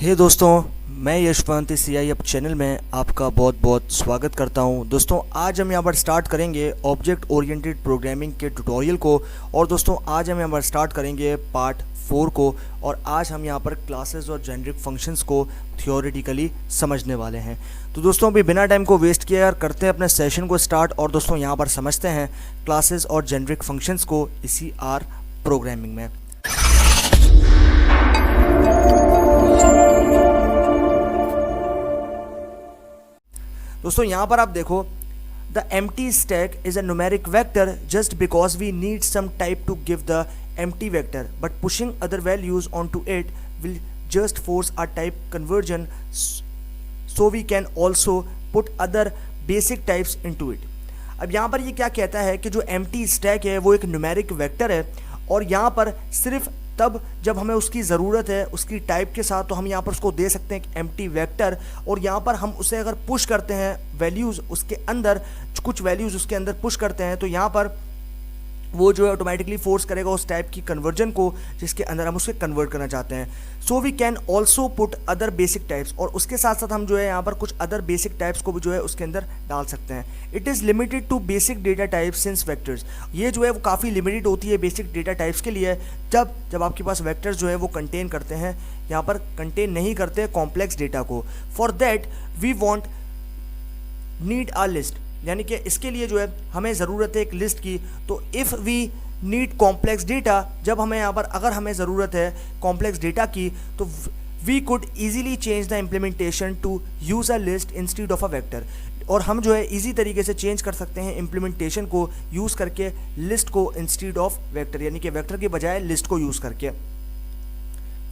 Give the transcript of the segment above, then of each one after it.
हे दोस्तों, मैं यशवंत इस सीआई अब चैनल में आपका बहुत बहुत स्वागत करता हूं। दोस्तों, आज हम यहां पर स्टार्ट करेंगे ऑब्जेक्ट ओरिएंटेड प्रोग्रामिंग के ट्यूटोरियल को। और दोस्तों, आज हम यहां पर स्टार्ट करेंगे पार्ट 4 को। और आज हम यहां पर क्लासेस और जेनेरिक फंक्शंस को थियोरेटिकली समझने वाले हैं। तो दोस्तों, अभी बिना टाइम को वेस्ट किए करते हैं अपने सेशन को स्टार्ट। और दोस्तों, यहाँ पर समझते हैं क्लासेस और जेनेरिक फंक्शंस को इसी आर प्रोग्रामिंग में। दोस्तों, यहाँ पर आप देखो, the empty stack is a numeric vector just because we need some type to give the empty vector, but pushing other values onto it will just force a type conversion, so we can also put other basic types into it। अब यहाँ पर ये क्या कहता है कि जो empty stack है वो एक numeric vector है, और यहाँ पर सिर्फ तब जब हमें उसकी ज़रूरत है उसकी टाइप के साथ, तो हम यहाँ पर उसको दे सकते हैं एक एम्प्टी वेक्टर। और यहाँ पर हम उसे अगर पुश करते हैं वैल्यूज़ उसके अंदर, कुछ वैल्यूज़ उसके अंदर पुश करते हैं, तो यहाँ पर वो जो है ऑटोमेटिकली फोर्स करेगा उस टाइप की कन्वर्जन को जिसके अंदर हम उसे कन्वर्ट करना चाहते हैं। So we can also put other basic types, और उसके साथ साथ हम जो है यहाँ पर कुछ अदर बेसिक टाइप्स को भी जो है उसके अंदर डाल सकते हैं। It is limited to basic data types since vectors. ये जो है वो काफ़ी लिमिटेड होती है बेसिक डेटा टाइप्स के लिए, जब आपके पास वेक्टर्स जो है वो कंटेन करते हैं, यहाँ पर कंटेन नहीं करते कॉम्प्लेक्स डेटा को। For that we want need a list, यानी कि इसके लिए जो है हमें ज़रूरत है एक लिस्ट की। तो if we need complex data, जब हमें यहाँ पर अगर हमें ज़रूरत है कॉम्प्लेक्स डेटा की, तो we could easily change the implementation to use a list instead of a vector. और हम जो है ईजी तरीके से चेंज कर सकते हैं इम्प्लीमेंटेशन को यूज़ करके लिस्ट को इंस्टीड ऑफ वेक्टर, यानी कि वेक्टर के बजाय लिस्ट को यूज़ करके।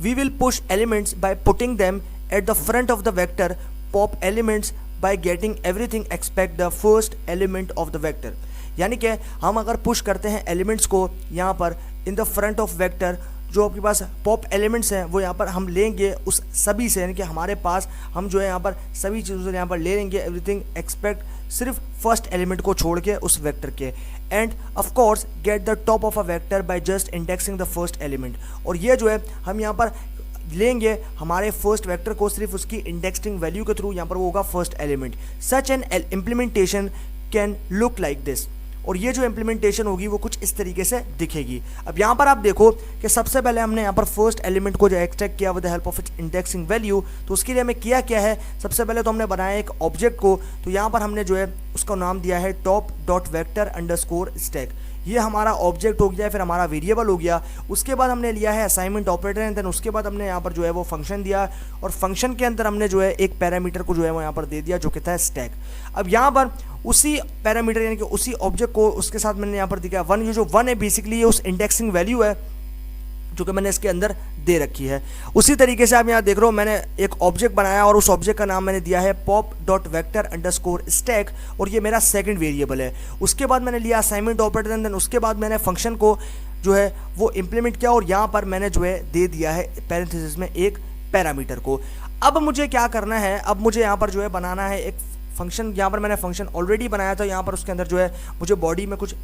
We will push elements by putting them at the front of the vector, pop elements by getting everything except the first element of the vector। यानी कि हम अगर पुश करते हैं एलिमेंट्स को यहाँ पर in the front of vector, जो आपके पास पॉप एलिमेंट्स हैं वो यहाँ पर हम लेंगे उस सभी से, यानी कि हमारे पास हम जो है यहाँ पर सभी चीज़ों से यहाँ पर ले लेंगे एवरीथिंग एक्सपेक्ट सिर्फ फर्स्ट एलिमेंट को छोड़ के उस वेक्टर के। End of course get the top of a vector by just indexing the first element. और ये जो है हम यहाँ पर लेंगे हमारे फर्स्ट वेक्टर को सिर्फ उसकी इंडेक्सिंग वैल्यू के थ्रू, यहाँ पर वो होगा first element. Such an implementation can look like this. और ये जो इम्प्लीमेंटेशन होगी वो कुछ इस तरीके से दिखेगी। अब यहाँ पर आप देखो कि सबसे पहले हमने यहाँ पर फर्स्ट एलिमेंट को जो एक्सट्रैक्ट किया with the help of its indexing value. तो उसके लिए हमें किया क्या है, सबसे पहले तो हमने बनाया एक ऑब्जेक्ट को। तो यहाँ पर हमने जो है उसका नाम दिया है top dot vector underscore stack. ये हमारा ऑब्जेक्ट हो गया, फिर हमारा वेरिएबल हो गया। उसके बाद हमने लिया है असाइनमेंट ऑपरेटर, एंड देन उसके बाद हमने यहाँ पर जो है वो फंक्शन दिया, और फंक्शन के अंदर हमने जो है एक पैरामीटर को जो है वो यहाँ पर दे दिया जो कहता है स्टैक। अब यहाँ पर उसी पैरामीटर यानी कि उसी ऑब्जेक्ट को उसके साथ मैंने यहाँ पर दिया वन। ये जो वन है बेसिकली ये उस इंडेक्सिंग वैल्यू है जो कि मैंने इसके अंदर दे रखी है। उसी तरीके से आप यहाँ देख रहे हो, मैंने एक ऑब्जेक्ट बनाया और उस ऑब्जेक्ट का नाम मैंने दिया है pop dot vector underscore stack, और ये मेरा सेकंड वेरिएबल है। उसके बाद मैंने लिया असाइनमेंट ऑपरेटर, एंड देन उसके बाद मैंने फंक्शन को जो है वो इम्प्लीमेंट किया, और यहाँ पर मैंने जो है दे दिया है पैरेंथेसिस में एक पैरामीटर को। अब मुझे क्या करना है, अब मुझे यहाँ पर जो है बनाना है एक फंक्शन। यहाँ पर मैंने फंक्शन ऑलरेडी बनाया था, यहाँ पर उसके अंदर जो है मुझे बॉडी में कुछ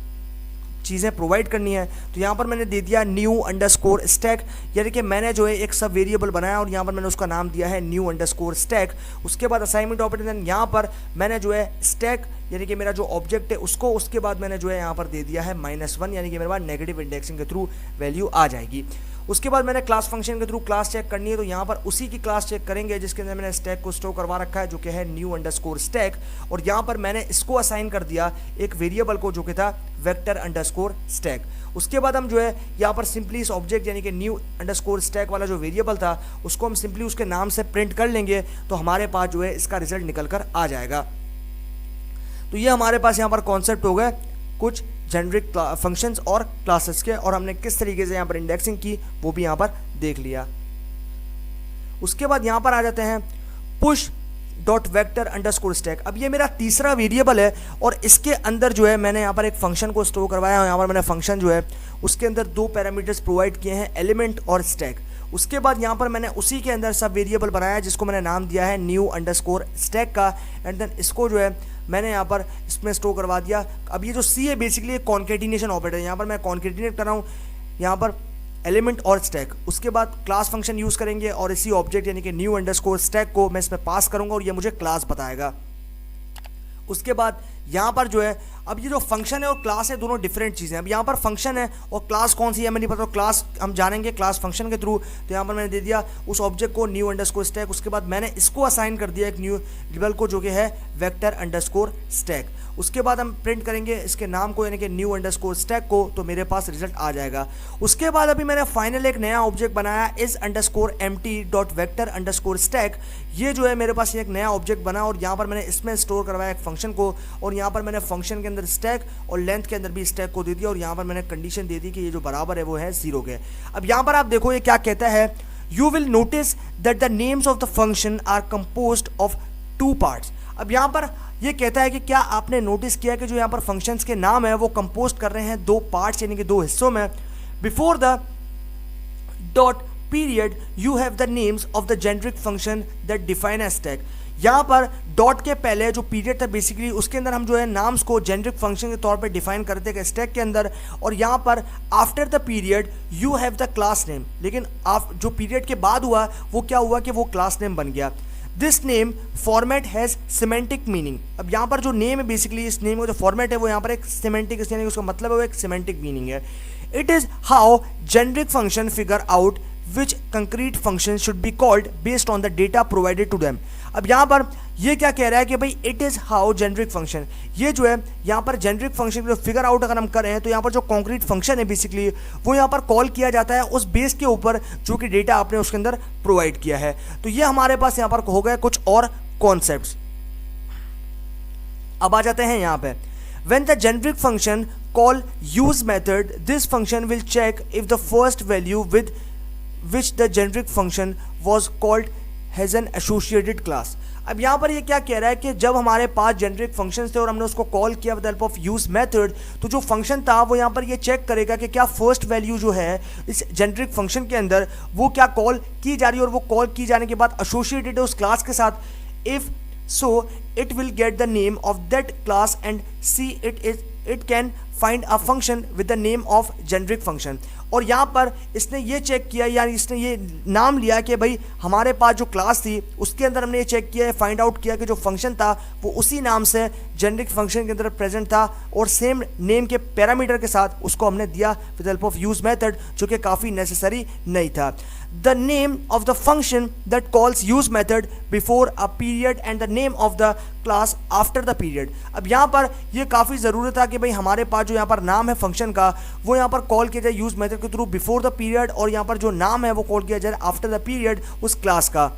चीज़ें प्रोवाइड करनी है। तो यहाँ पर मैंने दे दिया न्यू अंडरस्कोर स्टैक, यानी कि मैंने जो है एक सब वेरिएबल बनाया और यहाँ पर मैंने उसका नाम दिया है न्यू अंडरस्कोर स्टैक। उसके बाद असाइनमेंट ऑपरेटर, यहाँ पर मैंने जो है स्टैक यानी कि मेरा जो ऑब्जेक्ट है उसको, उसके बाद मैंने जो है यहाँ पर दे दिया है -1, यानी कि मेरे पास नेगेटिव इंडेक्सिंग के थ्रू वैल्यू आ जाएगी। उसके बाद मैंने क्लास फंक्शन के थ्रू क्लास चेक करनी है, तो यहाँ पर उसी की क्लास चेक करेंगे जिसके अंदर मैंने स्टैक को स्टोर करवा रखा है जो कि है न्यू अंडरस्कोर स्टैक। और यहाँ पर मैंने इसको असाइन कर दिया एक वेरिएबल को जो कि था वेक्टर अंडरस्कोर स्टैक। उसके बाद हम जो है यहाँ पर सिंपली इस ऑब्जेक्ट यानी कि न्यू अंडरस्कोर स्टैक वाला जो वेरिएबल था उसको हम सिंपली उसके नाम से प्रिंट कर लेंगे, तो हमारे पास जो है इसका रिजल्ट निकल कर आ जाएगा। तो ये हमारे पास यहाँ पर कॉन्सेप्ट हो गए कुछ जेनेरिक फंक्शंस और क्लासेस के, और हमने किस तरीके से यहाँ पर इंडेक्सिंग की वो भी यहाँ पर देख लिया। उसके बाद यहाँ पर आ जाते हैं push dot vector underscore stack. अब ये मेरा तीसरा वेरिएबल है और इसके अंदर जो है मैंने यहाँ पर एक फंक्शन को स्टोर करवाया है। यहाँ पर मैंने फंक्शन जो है उसके अंदर दो पैरामीटर्स प्रोवाइड किए हैं, एलिमेंट और स्टैक। उसके बाद यहाँ पर मैंने उसी के अंदर सब वेरिएबल बनाया जिसको मैंने नाम दिया है न्यू अंडरस्कोर स्टैक का, एंड देन इसको जो है मैंने यहाँ पर इसमें स्टोर करवा दिया। अब ये जो सी है बेसिकली एक कॉन्केटिनेशन ऑपरेटर है, यहाँ पर मैं कॉन्केटिनेट कर रहा हूँ यहाँ पर एलिमेंट और स्टैक, उसके बाद क्लास फंक्शन यूज़ करेंगे और इसी ऑब्जेक्ट यानी कि न्यू अंडरस्कोर स्टैक को मैं इसमें पास करूंगा और ये मुझे क्लास बताएगा। उसके बाद यहाँ पर जो है, अब ये जो फंक्शन है और क्लास है दोनों डिफरेंट चीज़ें हैं। अब यहाँ पर फंक्शन है और क्लास कौन सी है मैं नहीं पता, क्लास हम जानेंगे क्लास फंक्शन के थ्रू। तो यहाँ पर मैंने दे दिया उस ऑब्जेक्ट को न्यू अंडरस्कोर स्टैक, उसके बाद मैंने इसको असाइन कर दिया एक न्यू वेरिएबल को जो कि है वेक्टर अंडरस्कोर स्टैक। उसके बाद हम प्रिंट करेंगे इसके नाम को यानी कि न्यू अंडरस्कोर स्टैक को, तो मेरे पास रिजल्ट आ जाएगा। उसके बाद अभी मैंने फाइनल एक नया ऑब्जेक्ट बनाया इस underscore empty dot vector underscore stack. ये जो है मेरे पास एक नया ऑब्जेक्ट बना और यहाँ पर मैंने इसमें स्टोर करवाया एक फंक्शन को, और यहाँ पर मैंने फंक्शन के अंदर स्टैक और लेंथ के अंदर भी स्टैक को दे दिया, और यहाँ पर मैंने कंडीशन दे दी कि ये जो बराबर है वो है 0 के। अब यहाँ पर आप देखो ये क्या कहता है, you will notice that the names of the function are composed of 2 parts. अब यहाँ पर ये कहता है कि क्या आपने नोटिस किया कि जो यहाँ पर फंक्शंस के नाम है वो कंपोज कर रहे हैं 2 पार्ट्स यानी कि 2 हिस्सों में। Before the dot period you have the names of the generic function that define as stack. यहाँ पर डॉट के पहले जो पीरियड था बेसिकली उसके अंदर हम जो है नाम्स को जेनरिक फंक्शन के तौर पे डिफाइन करते हैं स्टैक के अंदर, और यहाँ पर after the period you have the class name, लेकिन आप जो पीरियड के बाद हुआ वो क्या हुआ कि वो क्लास नेम बन गया। This name format has semantic meaning. अब यहाँ पर जो नेम है बेसिकली इस नेम का जो फॉर्मेट है वो यहाँ पर एक सिमेंटिक, यानी उसका मतलब है वो एक सिमेंटिक मीनिंग है। It is how generic function figure out which concrete function should be called based on the data provided to them. अब यहाँ पर ये क्या कह रहा है कि भाई it is how generic function, ये जो है यहाँ पर जेनरिक फंक्शन जो फिगर आउट अगर हम करें तो यहाँ पर जो कॉन्क्रीट फंक्शन है बेसिकली वो यहाँ पर कॉल किया जाता है उस बेस के ऊपर जो कि डेटा आपने उसके अंदर प्रोवाइड किया है। तो ये हमारे पास यहाँ पर हो गए कुछ और कॉन्सेप्ट्स। अब आ जाते हैं यहाँ पे, when the generic function call use method, this function will check if the first value with which the generic function was called has an associated class। अब यहाँ पर ये क्या कह रहा है कि जब हमारे पास जेनरिक फंक्शन थे और हमने उसको कॉल किया with help of use method, तो जो फंक्शन था वो यहाँ पर ये चेक करेगा कि क्या फर्स्ट वैल्यू जो है इस जेनरिक फंक्शन के अंदर वो क्या कॉल की जा रही है, और वो कॉल की जाने के बाद एसोसिएटेड है उस क्लास के साथ। If so it will get the name of that class and see it can find a function with the name of generic function। और यहाँ पर इसने ये चेक किया, यानी इसने ये नाम लिया कि भाई हमारे पास जो क्लास थी उसके अंदर हमने ये चेक किया, फाइंड आउट किया कि जो फंक्शन था वो उसी नाम से जेनरिक फंक्शन के अंदर प्रेजेंट था और सेम नेम के पैरामीटर के साथ उसको हमने दिया with help of use method, जो कि काफ़ी नेसेसरी नहीं था। The name of the function that calls use method before a period and the name of the class after the period। अब यहाँ पर ये काफ़ी ज़रूरी था कि भाई हमारे पास जो यहाँ पर नाम है फंक्शन का वो यहाँ पर कॉल किया जाए यूज मेथड के थ्रू बिफोर द पीरियड, और यहाँ पर जो नाम है वो कॉल किया जाए आफ्टर द पीरियड उस क्लास का।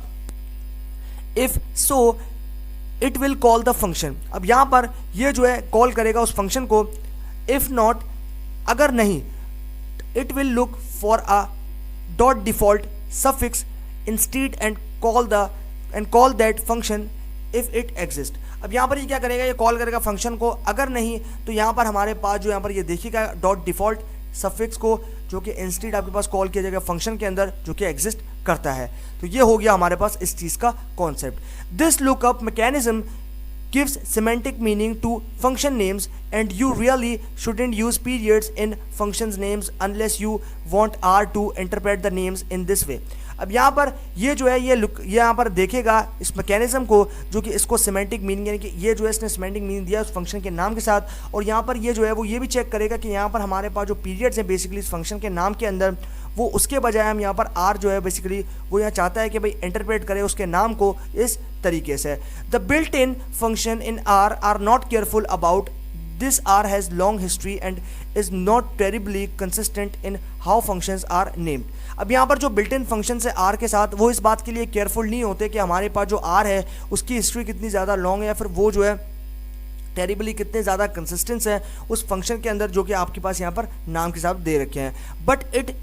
If so it will call the function. अब यहाँ पर ये जो है कॉल करेगा उस फंक्शन को। इफ नॉट, अगर नहीं, it will look for a dot default suffix instead and call that function if it exists। अब यहाँ पर ये क्या करेगा, ये कॉल करेगा फंक्शन को, अगर नहीं तो यहाँ पर हमारे पास जो यहाँ पर ये देखिएगा डॉट डिफॉल्ट सफिक्स को जो कि इंस्टेड आपके पास कॉल किया जाएगा फंक्शन के अंदर जो कि एग्जिस्ट करता है। तो ये हो गया हमारे पास इस चीज़ का concept. This lookup mechanism gives semantic meaning to function names and you really shouldn't use periods in functions names unless you want R to interpret the names in this way। अब यहाँ पर ये जो है ये यहाँ पर देखेगा इस मैकेनिज्म को जो कि इसको सिमेंटिक मीनिंग यानी कि ये जो है इसने सिमेंटिक मीनिंग दिया उस फंक्शन के नाम के साथ, और यहाँ पर ये जो है वो ये भी चेक करेगा कि यहाँ पर हमारे पास जो पीरियड्स हैं बेसिकली इस फंक्शन के नाम के अंदर वो उसके बजाय हम यहाँ पर आर जो है बेसिकली वो यहाँ चाहता है कि भाई इंटरप्रेट करे उसके नाम को इस तरीके से। The built in function in R not careful about this R has long history and is not terribly consistent in how functions are named. अब यहाँ पर जो बिल्ट इन फंक्शन है आर के साथ वो इस बात के लिए केयरफुल नहीं होते कि हमारे पास जो आर है उसकी हिस्ट्री कितनी ज़्यादा लॉन्ग है या फिर वो जो है टेरिबली कितने ज़्यादा कंसिस्टेंस है उस फंक्शन के अंदर जो कि आपके पास यहाँ पर नाम के साथ दे रखे हैं। But it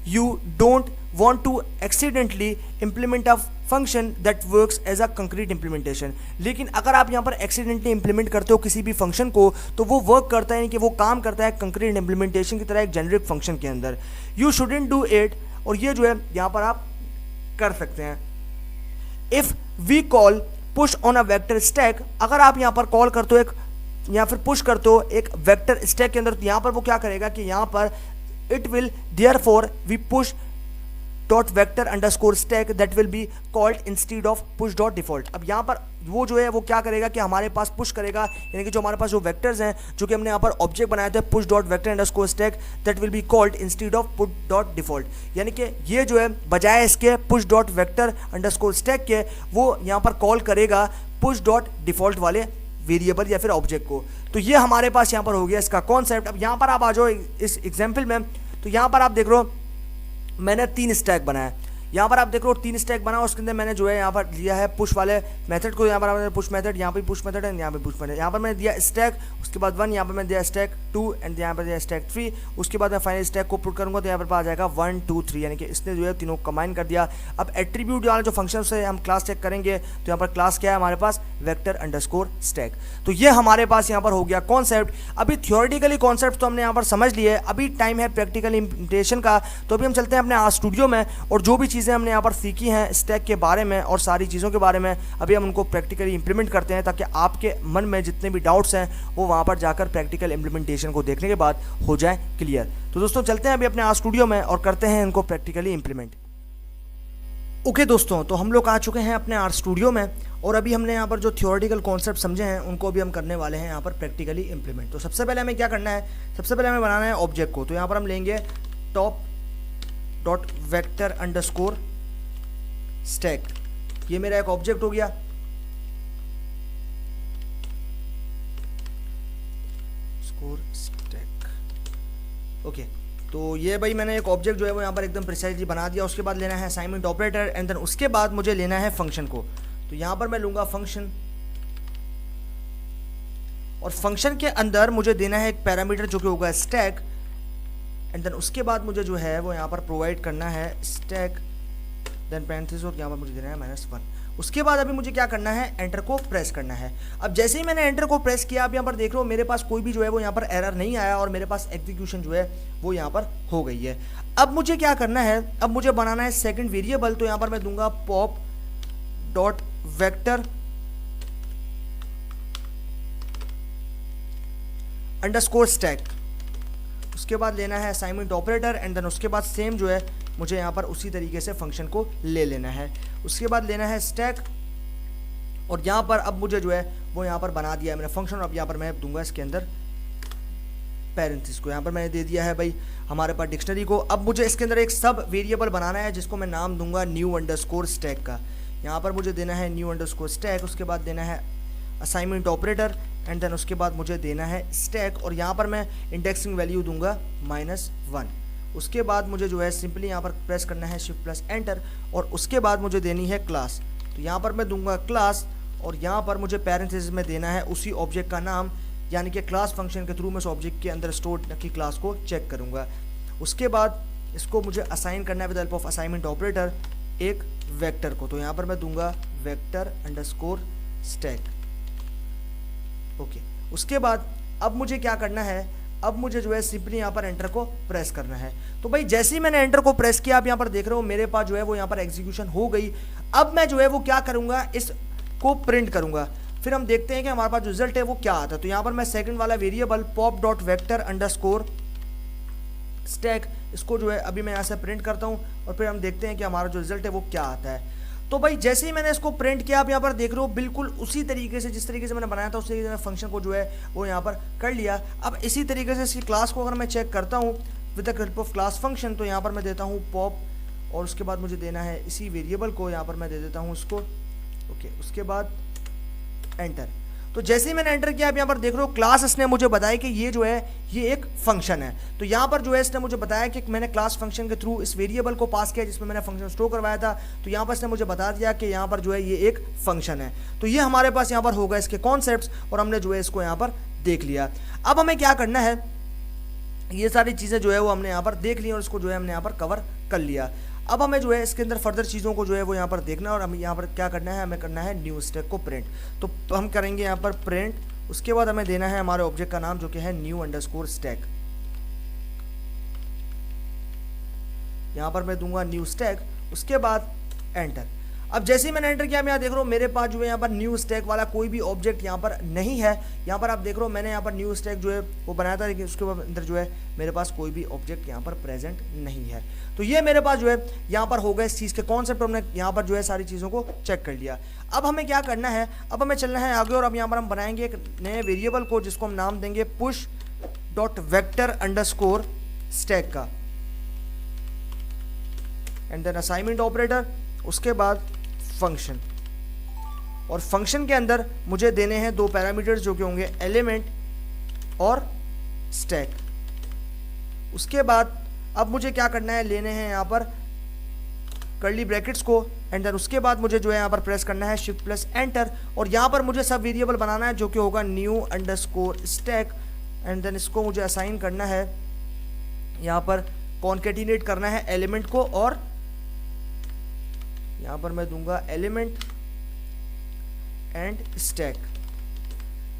you don't want to accidentally implement a function that works as a concrete implementation। लेकिन अगर आप यहाँ पर accidentally implement करते हो किसी भी फंक्शन को तो वो वर्क करता है कि वो काम करता है कंक्रीट इम्प्लीमेंटेशन की तरह एक जेनरिक फंक्शन के अंदर। You shouldn't do it, और ये जो है यहाँ पर आप कर सकते हैं। If we call push on a vector stack, अगर आप यहाँ पर कॉल करते हो एक या फिर पुश करते हो एक वेक्टर स्टैक के अंदर, तो यहाँ पर वो क्या करेगा कि यहाँ पर it will therefore we push dot vector underscore stack that will be called instead of push dot default. अब यहाँ पर वो जो है वो क्या करेगा कि हमारे पास पुश करेगा, यानी कि जो हमारे पास जो वेक्टर्स हैं जो कि हमने यहाँ पर ऑब्जेक्ट बनाए थे push dot vector underscore stack that will be called instead of push dot default, यानी कि ये जो है बजाय इसके push dot vector underscore stack के वो यहाँ पर कॉल करेगा पुश डॉट डिफॉल्ट वाले वेरिएबल या फिर ऑब्जेक्ट को। तो ये हमारे पास यहाँ पर हो गया इसका कॉन्सेप्ट। अब यहाँ पर आप आ जाओ इस एग्जाम्पल में, तो यहाँ पर आप देख रहे हो मैंने 3 स्टैक बनाया। यहाँ पर आप देख रहे हो 3 स्टैक बना, उसके अंदर मैंने जो है यहाँ पर लिया है पुश वाले मेथड को, यहाँ पर मैंने पुश मेथड, यहाँ पे पुश मेथड है, यहाँ पे पुश मेथड, यहाँ पर मैंने दिया स्टैक, उसके बाद 1, यहाँ पर मैंने दिया स्टैक 2 एंड यहाँ पर दिया स्टैक 3। उसके बाद मैं फाइनल स्टैक को पुट करूँगा तो यहाँ पर आ जाएगा 1 2 3, यानी कि इसने जो है तीनों कंबाइन कर दिया। अब एट्रीब्यूट वाले जो फंक्शन से हम क्लास चेक करेंगे तो यहाँ पर क्लास क्या है हमारे पास, वेक्टर अंडरस्कोर स्टैक। तो ये हमारे पास यहाँ पर हो गया कॉन्सेप्ट। अभी थियोरेटिकली कॉन्सेप्ट तो हमने यहाँ पर समझ लिए, अभी टाइम है प्रैक्टिकल इम्प्लीमेंटेशन का। तो अभी हम चलते हैं अपने आर स्टूडियो में और जो भी चीज़ें हमने यहाँ पर सीखी हैं स्टैक के बारे में और सारी चीज़ों के बारे में अभी हम उनको प्रैक्टिकली इंप्लीमेंट करते हैं, ताकि आपके मन में जितने भी डाउट्स हैं वो वहाँ पर जाकर प्रैक्टिकल इंप्लीमेंटेशन को देखने के बाद हो जाए क्लियर। तो दोस्तों चलते हैं अभी अपने आर स्टूडियो में और करते हैं इनको प्रैक्टिकली इंप्लीमेंट। ओके दोस्तों, तो हम लोग आ चुके हैं अपने आर स्टूडियो में और अभी हमने यहाँ पर जो थियोरेटिकल कॉन्सेप्ट समझे हैं उनको अभी हम करने वाले हैं यहाँ पर प्रैक्टिकली इंप्लीमेंट। तो सबसे पहले हमें क्या करना है, सबसे पहले हमें बनाना है ऑब्जेक्ट को। तो यहाँ पर हम लेंगे top dot vector underscore stack, ये मेरा एक ऑब्जेक्ट हो गया। Score stack, okay. तो ये भाई मैंने एक ऑब्जेक्ट जो है वो यहाँ पर एकदम प्रिसाइजली बना दिया। उसके बाद लेना है असाइनमेंट ऑपरेटर एंड देन उसके बाद मुझे लेना है फंक्शन को। तो यहाँ पर मैं लूंगा फंक्शन और फंक्शन के अंदर मुझे देना है एक पैरामीटर जो कि होगा स्टैक एंड देन उसके बाद मुझे जो है वो यहाँ पर प्रोवाइड करना है स्टैक देन पैरेंथेसिस और यहाँ पर मुझे देना है -1। उसके बाद अभी मुझे क्या करना है, एंटर को प्रेस करना है। अब जैसे ही मैंने एंटर को प्रेस किया आप यहाँ पर देख रहे हो मेरे पास कोई भी जो है वो यहाँ पर एरर नहीं आया और मेरे पास एग्जीक्यूशन जो है वो यहाँ पर हो गई है। अब मुझे क्या करना है, अब मुझे बनाना है सेकंड वेरिएबल। तो यहाँ पर मैं दूंगा pop dot vector underscore stack. उसके बाद लेना है असाइनमेंट ऑपरेटर एंड देन उसके बाद सेम जो है मुझे यहाँ पर उसी तरीके से फंक्शन को ले लेना है। उसके बाद लेना है स्टैक और यहाँ पर अब मुझे जो है वो यहाँ पर बना दिया है मैंने फंक्शन। अब यहाँ पर मैं दूंगा इसके अंदर पेरेंथेसिस को, यहाँ पर मैंने दे दिया है भाई हमारे पास डिक्शनरी को। अब मुझे इसके अंदर एक सब वेरिएबल बनाना है जिसको मैं नाम दूंगा न्यू अंडरस्कोर स्टैक का। यहाँ पर मुझे देना है न्यू अंडरस्कोर स्टैक, उसके बाद देना है असाइनमेंट ऑपरेटर एंड देन उसके बाद मुझे देना है स्टैक और यहाँ पर मैं इंडेक्सिंग वैल्यू दूंगा -1। उसके बाद मुझे जो है सिंपली यहाँ पर प्रेस करना है शिफ्ट प्लस एंटर और उसके बाद मुझे देनी है क्लास। तो यहाँ पर मैं दूंगा क्लास और यहाँ पर मुझे पैरेंथेसिस में देना है उसी ऑब्जेक्ट का नाम, यानी कि क्लास फंक्शन के थ्रू मैं उस ऑब्जेक्ट के अंदर स्टोर की क्लास को चेक करूँगा। उसके बाद इसको मुझे असाइन करना है with help of assignment operator एक वेक्टर को। तो यहाँ पर मैं दूंगा वेक्टर अंडरस्कोर स्टैक, ओके। उसके बाद अब मुझे क्या करना है, अब मुझे जो है सिंपली यहाँ पर एंटर को प्रेस करना है। तो भाई जैसे ही मैंने एंटर को प्रेस किया आप यहाँ पर देख रहे हो मेरे पास जो है वो यहाँ पर एग्जीक्यूशन हो गई। अब मैं जो है वो क्या करूँगा, इसको प्रिंट करूँगा, फिर हम देखते हैं कि हमारे पास जो रिजल्ट है वो क्या आता है। तो यहाँ पर मैं सेकंड वाला variable pop dot vector underscore stack, इसको जो है अभी मैं यहाँ से प्रिंट करता हूँ और फिर हम देखते हैं कि हमारा जो रिजल्ट है वो क्या आता है। तो भाई जैसे ही मैंने इसको प्रिंट किया आप यहाँ पर देख रहे हो बिल्कुल उसी तरीके से जिस तरीके से मैंने बनाया था उस तरीके से मैंने फंक्शन को जो है वो यहाँ पर कर लिया। अब इसी तरीके से इसकी क्लास को अगर मैं चेक करता हूँ with the help of class function, तो यहाँ पर मैं देता हूँ पॉप और उसके बाद मुझे देना है इसी वेरिएबल को, यहाँ पर मैं दे देता हूँ उसको, ओके। उसके बाद एंटर। तो जैसे ही मैंने एंटर किया आप यहाँ पर देख रहे हो क्लास इसने मुझे बताया कि ये जो है ये एक फंक्शन है। तो यहाँ पर जो है इसने मुझे बताया कि मैंने क्लास फंक्शन के थ्रू इस वेरिएबल को पास किया जिसमें मैंने फंक्शन स्टोर करवाया था। तो यहाँ पर इसने मुझे बता दिया कि यहाँ पर जो है ये एक फंक्शन है। तो ये हमारे पास यहाँ पर होगा इसके कॉन्सेप्ट्स और हमने जो है इसको यहाँ पर देख लिया। अब हमें क्या करना है, ये सारी चीज़ें जो है वो हमने यहाँ पर देख ली और इसको जो है हमने यहाँ पर कवर कर लिया। अब हमें जो है इसके अंदर फर्दर चीज़ों को जो है वो यहाँ पर देखना है और हमें यहाँ पर क्या करना है, हमें करना है न्यू स्टैक को प्रिंट। तो हम करेंगे यहाँ पर प्रिंट, उसके बाद हमें देना है हमारे ऑब्जेक्ट का नाम जो कि है न्यू अंडरस्कोर स्टैक। यहाँ पर मैं दूंगा न्यू स्टैक, उसके बाद एंटर। अब जैसे ही मैंने एंटर किया, मैं यहाँ देख रहा हूँ मेरे पास जो है यहाँ पर न्यू स्टैक वाला कोई भी ऑब्जेक्ट यहाँ पर नहीं है। यहाँ पर आप देख रहे हो मैंने यहाँ पर न्यू स्टैक जो है वो बनाया था, लेकिन उसके अंदर जो है मेरे पास कोई भी ऑब्जेक्ट यहाँ पर प्रेजेंट नहीं है। तो ये मेरे पास जो है यहाँ पर हो गए इस चीज़ के कॉन्सेप्ट, हमने यहाँ पर जो है सारी चीज़ों को चेक कर लिया। अब हमें क्या करना है, अब हमें चलना है आगे और अब यहाँ पर हम बनाएंगे एक नए वेरिएबल को जिसको हम नाम देंगे push dot vector underscore stack का, एंड देन असाइनमेंट ऑपरेटर, उसके बाद फंक्शन। और फंक्शन के अंदर मुझे देने हैं दो पैरामीटर्स जो कि होंगे एलिमेंट और स्टैक। उसके बाद अब मुझे क्या करना है, लेने हैं यहाँ पर कर्ली ब्रैकेट्स को, एंड देन उसके बाद मुझे जो है यहाँ पर प्रेस करना है शिफ्ट प्लस एंटर, और यहाँ पर मुझे सब वेरिएबल बनाना है जो कि होगा new underscore stack, and then इसको मुझे असाइन करना है, यहाँ पर कॉन्केटिनेट करना है एलिमेंट को, और यहाँ पर मैं दूंगा एलिमेंट एंड स्टैक,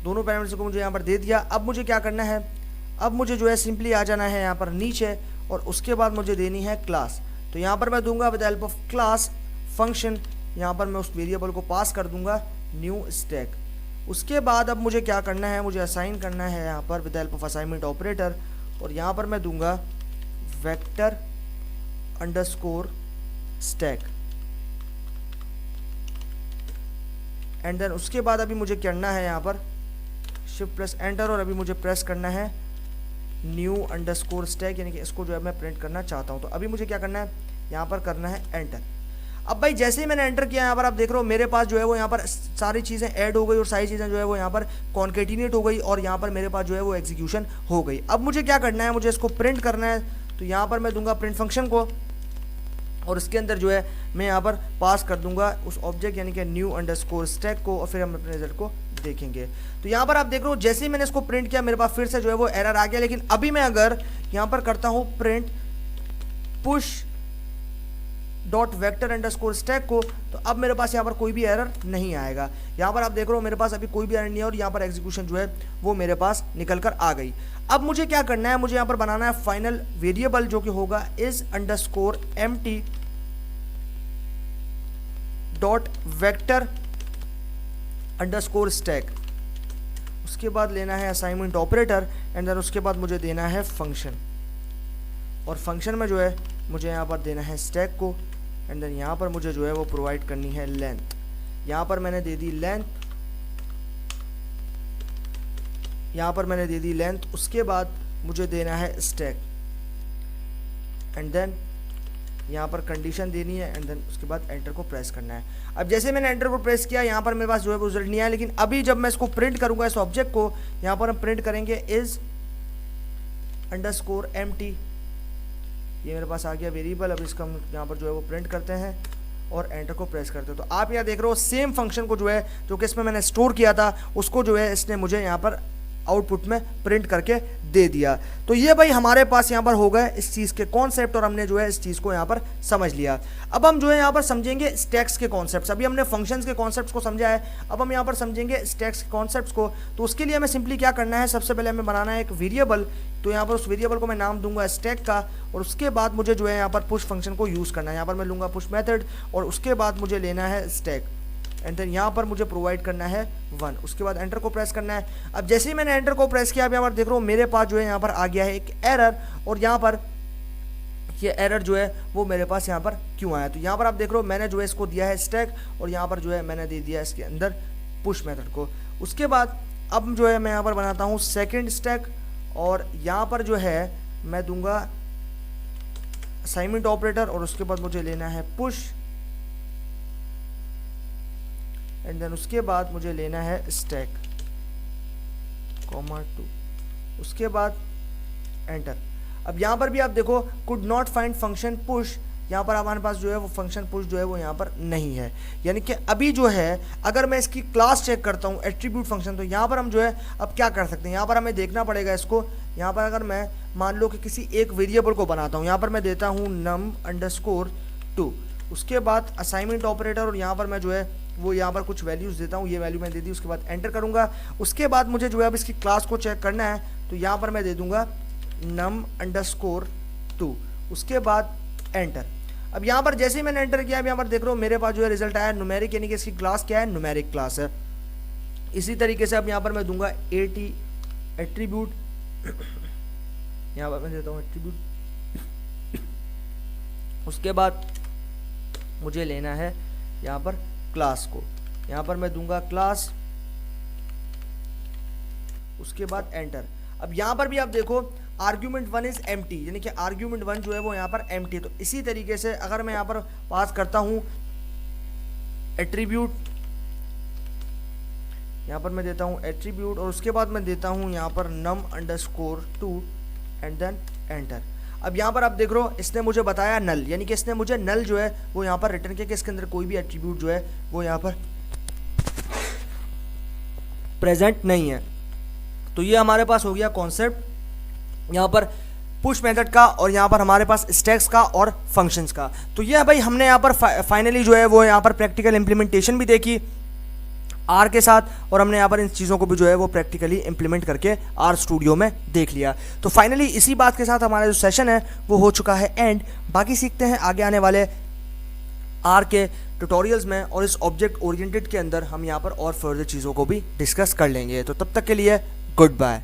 दोनों पैरामीटर्स को मुझे यहाँ पर दे दिया। अब मुझे क्या करना है, अब मुझे जो है सिंपली आ जाना है यहाँ पर नीचे, और उसके बाद मुझे देनी है क्लास। तो यहाँ पर मैं दूंगा with help of class function, यहाँ पर मैं उस वेरिएबल को पास कर दूंगा न्यू स्टैक। उसके बाद अब मुझे क्या करना है, मुझे असाइन करना है यहाँ पर with help of assignment operator, और यहाँ पर मैं दूंगा vector underscore stack, and then उसके बाद अभी मुझे करना है यहाँ पर शिफ्ट प्लस एंटर, और अभी मुझे प्रेस करना है न्यू अंडरस्कोर स्टैक, यानी कि इसको जो है मैं प्रिंट करना चाहता हूँ। तो अभी मुझे क्या करना है, यहाँ पर करना है एंटर। अब भाई जैसे ही मैंने एंटर किया, यहाँ पर आप देख रहे हो मेरे पास जो है वो यहाँ पर सारी चीज़ें ऐड हो गई और सारी चीज़ें जो है वो यहाँ पर कॉन्केटिनेट हो गई, और यहाँ पर मेरे पास जो है वो एग्जीक्यूशन हो गई। अब मुझे क्या करना है, मुझे इसको प्रिंट करना है। तो यहाँ पर मैं दूंगा प्रिंट फंक्शन को, और इसके अंदर जो है मैं यहाँ पर पास कर दूंगा उस ऑब्जेक्ट यानी कि न्यू अंडरस्कोर स्टैक को, और फिर हम अपने रिजल्ट को देखेंगे। तो यहाँ पर आप देख रहे हो जैसे ही मैंने इसको प्रिंट किया मेरे पास फिर से जो है वो एरर आ गया, लेकिन अभी मैं अगर यहाँ पर करता हूँ print push dot vector underscore stack को, तो अब मेरे पास यहाँ पर कोई भी एरर नहीं आएगा। यहाँ पर आप देख रहे हो मेरे पास अभी कोई भी एरर नहीं है, और यहाँ पर एग्जीक्यूशन जो है वो मेरे पास निकल कर आ गई। अब मुझे क्या करना है, मुझे यहाँ पर बनाना है फाइनल वेरिएबल जो कि होगा is underscore empty dot vector underscore stack. उसके बाद लेना है असाइनमेंट ऑपरेटर, एंड देन उसके बाद मुझे देना है फंक्शन, और फंक्शन में जो है मुझे यहाँ पर देना है स्टैक को, एंड देन यहाँ पर मुझे जो है वो प्रोवाइड करनी है लेंथ। यहाँ पर मैंने दे दी लेंथ, यहाँ पर मैंने दे दी लेंथ। उसके बाद मुझे देना है स्टैक, एंड देन यहाँ पर कंडीशन देनी है, एंड देन उसके बाद एंटर को प्रेस करना है। अब जैसे मैंने एंटर को प्रेस किया, यहाँ पर मेरे पास जो है वो रिजल्ट नहीं आया, लेकिन अभी जब मैं इसको प्रिंट करूँगा इस ऑब्जेक्ट को, यहाँ पर हम प्रिंट करेंगे इज अंडरस्कोर एम्प्टी, ये मेरे पास आ गया वेरिएबल। अब इसका हम यहाँ पर जो है वो प्रिंट करते हैं और एंटर को प्रेस करते हैं। तो आप यहाँ देख रहे हो सेम फंक्शन को जो है जो कि इसमें मैंने स्टोर किया था उसको जो है इसने मुझे यहाँ पर आउटपुट में प्रिंट करके दे दिया। तो ये भाई हमारे पास यहाँ पर हो गए इस चीज़ के कॉन्सेप्ट, और हमने जो है इस चीज़ को यहाँ पर समझ लिया। अब हम जो है यहाँ पर समझेंगे स्टैक्स के कॉन्सेप्ट्स। अभी हमने फंक्शंस के कॉन्सेप्ट्स को समझा है, अब हम यहाँ पर समझेंगे स्टैक्स के कॉन्सेप्ट्स को। तो उसके लिए हमें सिंपली क्या करना है, सबसे पहले हमें बनाना है एक वेरिएबल। तो यहाँ पर उस वेरिएबल को मैं नाम दूंगा स्टैक का, और उसके बाद मुझे जो है यहाँ पर पुश फंक्शन को यूज़ करना है। यहाँ पर मैं लूँगा पुश मेथड, और उसके बाद मुझे लेना है स्टैक, एंड देन यहाँ पर मुझे प्रोवाइड करना है 1। उसके बाद एंटर को प्रेस करना है। अब जैसे ही मैंने एंटर को प्रेस किया, अब यहाँ पर देख रहा हूँ मेरे पास जो है यहाँ पर आ गया है एक एरर, और यहाँ पर ये एरर जो है वो मेरे पास यहाँ पर क्यों आया। तो यहाँ पर आप देख रहे हो मैंने जो है इसको दिया है स्टैक, और यहाँ पर जो है मैंने दे दिया इसके अंदर पुश मेथड को। उसके बाद अब जो है मैं यहाँ पर बनाता हूँ सेकेंड स्टैक, और यहाँ पर जो है मैं दूंगा असाइनमेंट ऑपरेटर, और उसके बाद मुझे लेना है पुश, एंड देन उसके बाद मुझे लेना है स्टैक कॉमा 2, उसके बाद एंटर। अब यहाँ पर भी आप देखो could not find function push, यहाँ पर हमारे पास जो है वो फंक्शन पुश जो है वो यहाँ पर नहीं है। यानी कि अभी जो है अगर मैं इसकी क्लास चेक करता हूँ एट्रीब्यूट फंक्शन, तो यहाँ पर हम जो है अब क्या कर सकते हैं, यहाँ पर हमें देखना पड़ेगा इसको। यहाँ पर अगर मैं मान लो कि किसी एक वेरिएबल को बनाता हूँ, यहाँ पर मैं देता हूँ num अंडरस्कोर 2, उसके बाद असाइनमेंट ऑपरेटर, और यहाँ पर मैं जो है वो यहाँ पर कुछ वैल्यूज़ देता हूँ, ये वैल्यू मैं दे दी, उसके बाद एंटर करूँगा। उसके बाद मुझे जो है अब इसकी क्लास को चेक करना है, तो यहाँ पर मैं दे दूँगा num अंडरस्कोर 2, उसके बाद एंटर। अब यहाँ पर जैसे ही मैंने एंटर किया, अब यहाँ पर देख रहे हो मेरे पास जो है रिजल्ट आया न्यूमेरिक, यानी कि इसकी क्लास क्या है, न्यूमेरिक क्लास है। इसी तरीके से अब यहाँ पर मैं दूंगा एट्रीब्यूट, यहाँ पर मैं देता हूँ एट्रीब्यूट। उसके बाद मुझे लेना है यहाँ पर क्लास को, यहाँ पर मैं दूंगा क्लास, उसके बाद एंटर। अब यहाँ पर भी आप देखो आर्ग्यूमेंट 1 इज एम्प्टी, यानी कि आर्ग्यूमेंट 1 जो है वो यहाँ पर एम्प्टी है। तो इसी तरीके से अगर मैं यहाँ पर पास करता हूँ एट्रीब्यूट, यहाँ पर मैं देता हूँ एट्रीब्यूट, और उसके बाद मैं देता हूँ यहाँ पर num_2 एंड देन एंटर। अब यहाँ पर आप देख रहे हो इसने मुझे बताया नल, यानी कि इसने मुझे नल जो है वो यहाँ पर रिटर्न किया कि इसके अंदर कोई भी एट्रीब्यूट जो है वो यहाँ पर प्रेजेंट नहीं है। तो ये हमारे पास हो गया कॉन्सेप्ट यहाँ पर पुश मेथड का, और यहाँ पर हमारे पास स्टैक्स का और फंक्शंस का। तो ये भाई हमने यहाँ पर फाइनली जो है वो यहाँ पर प्रैक्टिकल इंप्लीमेंटेशन भी देखी आर के साथ, और हमने यहाँ पर इन चीज़ों को भी जो है वो प्रैक्टिकली इंप्लीमेंट करके आर स्टूडियो में देख लिया। तो फाइनली इसी बात के साथ हमारा जो सेशन है वो हो चुका है एंड। बाकी सीखते हैं आगे आने वाले आर के ट्यूटोरियल्स में, और इस ऑब्जेक्ट ओरिएंटेड के अंदर हम यहाँ पर और फर्दर चीज़ों को भी डिस्कस कर लेंगे। तो तब तक के लिए गुड बाय।